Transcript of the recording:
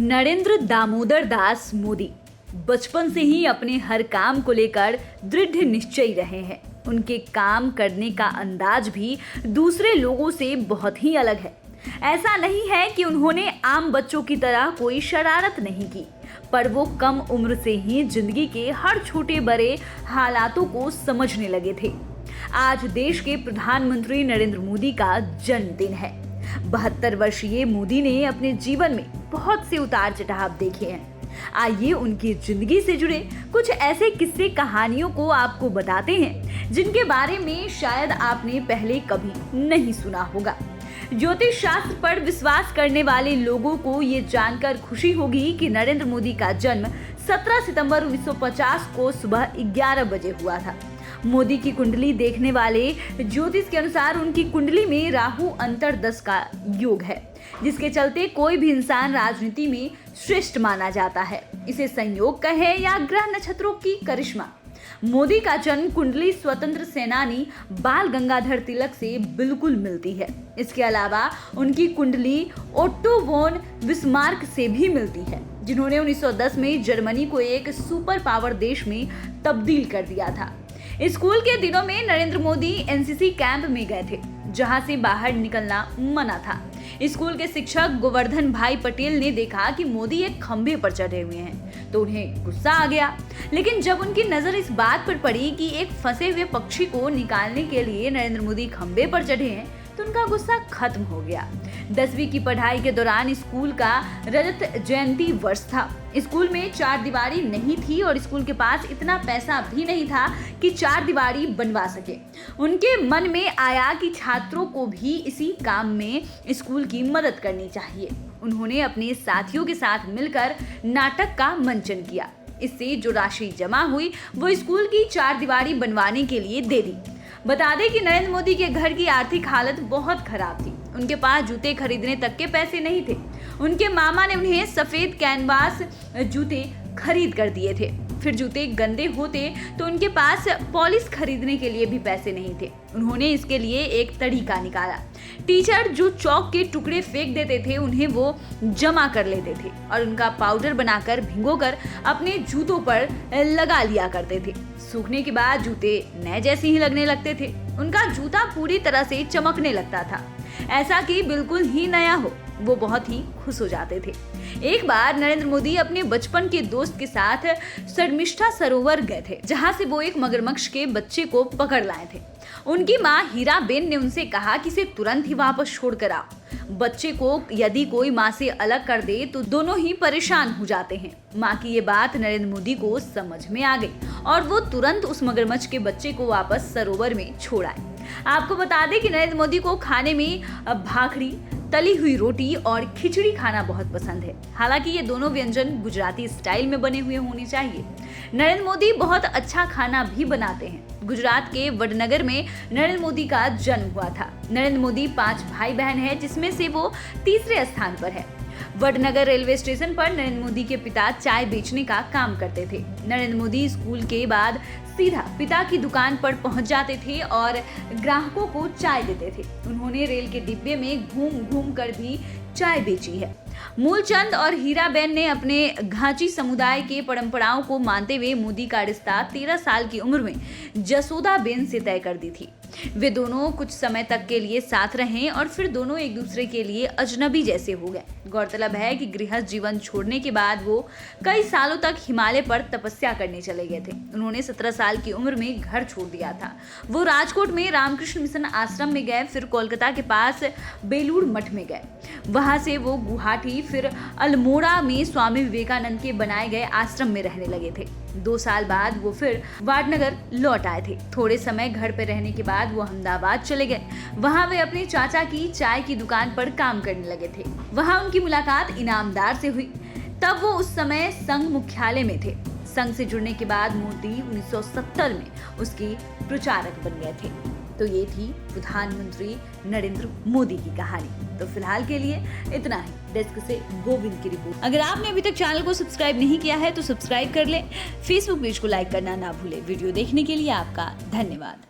नरेंद्र दामोदर दास मोदी बचपन से ही अपने हर काम को लेकर दृढ़ निश्चयी रहे हैं। उनके काम करने का अंदाज भी दूसरे लोगों से बहुत ही अलग है। ऐसा नहीं है कि उन्होंने आम बच्चों की तरह कोई शरारत नहीं की, पर वो कम उम्र से ही जिंदगी के हर छोटे बड़े हालातों को समझने लगे थे। आज देश के प्रधानमंत्री नरेंद्र मोदी का जन्मदिन है। 72 वर्षीय मोदी ने अपने जीवन में बहुत से उतार चढ़ाव देखे हैं। आइए उनकी जिंदगी से जुड़े कुछ ऐसे किस्से कहानियों को आपको बताते हैं जिनके बारे में शायद आपने पहले कभी नहीं सुना होगा। ज्योतिष शास्त्र पर विश्वास करने वाले लोगों को ये जानकर खुशी होगी कि नरेंद्र मोदी का जन्म 17 सितंबर 1950 को सुबह 11 बजे हुआ था। मोदी की कुंडली देखने वाले ज्योतिष के अनुसार उनकी कुंडली में राहु अंतर्दश का योग है, जिसके चलते कोई भी इंसान राजनीति में श्रेष्ठ माना जाता है। इसे संयोग कहे या ग्रह नक्षत्रों की करिश्मा। मोदी का जन्म कुंडली स्वतंत्र सेनानी बाल गंगाधर तिलक से बिल्कुल मिलती है। इसके अलावा उनकी कुंडली ओट्टो वॉन बिस्मार्क से भी मिलती है, जिन्होंने 1910 में जर्मनी को एक सुपर पावर देश में तब्दील कर दिया था। स्कूल के दिनों में नरेंद्र मोदी एनसीसी कैंप में गए थे, जहां से बाहर निकलना मना था। स्कूल के शिक्षक गोवर्धन भाई पटेल ने देखा कि मोदी एक खंभे पर चढ़े हुए हैं, तो उन्हें गुस्सा आ गया। लेकिन जब उनकी नजर इस बात पर पड़ी कि एक फंसे हुए पक्षी को निकालने के लिए नरेंद्र मोदी खंभे पर चढ़े हैं, तो उनका गुस्सा खत्म हो गया। 10वीं की पढ़ाई के दौरान स्कूल का रजत जयंती वर्ष था। स्कूल में 4 दीवारी नहीं थी और स्कूल के पास इतना पैसा भी नहीं था कि 4 दीवारी बनवा सके। उनके मन में आया कि छात्रों को भी इसी काम में स्कूल की मदद करनी चाहिए। उन्होंने अपने साथियों के साथ मिलकर नाटक का मंचन किया। इससे जो राशि जमा हुई वो स्कूल की 4 दीवारी बनवाने के लिए दे दी। बता दें कि नरेंद्र मोदी के घर की आर्थिक हालत बहुत खराब थी। उनके पास जूते खरीदने तक के पैसे नहीं थे। उनके मामा ने उन्हें सफेद कैनवास जूते खरीद कर दिए थे। फिर जूते गंदे होते तो उनके पास पॉलिश खरीदने के लिए भी पैसे नहीं थे। उन्होंने इसके लिए एक तरीका निकाला। टीचर जो चौक के टुकड़े फेंक देते थे, उन्हें वो जमा कर लेते थे और उनका पाउडर बनाकर भिगोकर अपने जूतों पर लगा लिया करते थे। सूखने के बाद जूते नए जैसे ही लगने लगते थे। उनका जूता पूरी तरह से चमकने लगता था, ऐसा कि बिल्कुल ही नया हो। वो बहुत ही खुश हो जाते थे। एक बार नरेंद्र मोदी अपने बचपन के दोस्त के साथ शर्मिष्ठा सरोवर गए थे, जहां से वो एक मगरमच्छ के बच्चे को पकड़ लाए थे। उनकी माँ हीराबेन ने उनसे कहा कि इसे तुरंत ही वापस छोड़ कर आओ। बच्चे को यदि कोई माँ से अलग कर दे तो दोनों ही परेशान हो जाते हैं। माँ की ये बात नरेंद्र मोदी को समझ में आ गई और वो तुरंत उस मगरमच्छ के बच्चे को वापस सरोवर में छोड़ आए। आपको बता दें कि नरेंद्र मोदी को खाने में भाखड़ी, तली हुई रोटी और खिचड़ी खाना बहुत पसंद है। हालांकि ये दोनों व्यंजन गुजराती स्टाइल में बने हुए होने चाहिए। नरेंद्र मोदी बहुत अच्छा खाना भी बनाते हैं। गुजरात के वडनगर में नरेंद्र मोदी का जन्म हुआ था। नरेंद्र मोदी 5 भाई बहन हैं, जिसमें से वो तीसरे स्थान पर है। वडनगर रेलवे स्टेशन पर नरेंद्र मोदी के पिता चाय बेचने का काम करते थे। नरेंद्र मोदी स्कूल के बाद सीधा पिता की दुकान पर पहुंच जाते थे और ग्राहकों को चाय देते थे। उन्होंने रेल के डिब्बे में घूम घूम कर भी चाय बेची है। मूलचंद और हीराबेन ने अपने घाची समुदाय के परंपराओं को मानते हुए मोदी का रिश्ता 13 साल की उम्र में जसोदाबेन से तय कर दी थी। वे दोनों कुछ समय तक के लिए साथ रहे और फिर दोनों एक दूसरे के लिए अजनबी जैसे हो गए। गौरतलब है कि गृहस्थ जीवन छोड़ने के बाद वो कई सालों तक हिमालय पर तपस्या करने चले गए थे। उन्होंने 17 साल की उम्र में घर छोड़ दिया था। वो राजकोट में रामकृष्ण मिशन आश्रम में गए, फिर कोलकाता के पास बेलूर मठ में गए। वहां से वो गुवाहाटी, फिर अल्मोड़ा में स्वामी विवेकानंद के बनाए गए आश्रम में रहने लगे थे। 2 साल बाद वो फिर वाडनगर लौट आए थे। थोड़े समय घर पर रहने के बाद वो अहमदाबाद चले गए। वहां वे अपने चाचा की चाय की दुकान पर काम करने लगे थे। वहां उनकी मुलाकात इनामदार से हुई। तब वो उस समय संघ मुख्यालय में थे। संघ से जुड़ने के बाद मोदी 1970 में उसकी प्रचारक बन गए थे। तो ये थी प्रधानमंत्री नरेंद्र मोदी की कहानी। तो फिलहाल के लिए इतना ही। डेस्क से गोविंद की रिपोर्ट। अगर आपने अभी तक चैनल को सब्सक्राइब नहीं किया है तो सब्सक्राइब कर लें। फेसबुक पेज को लाइक करना ना भूलें। वीडियो देखने के लिए आपका धन्यवाद।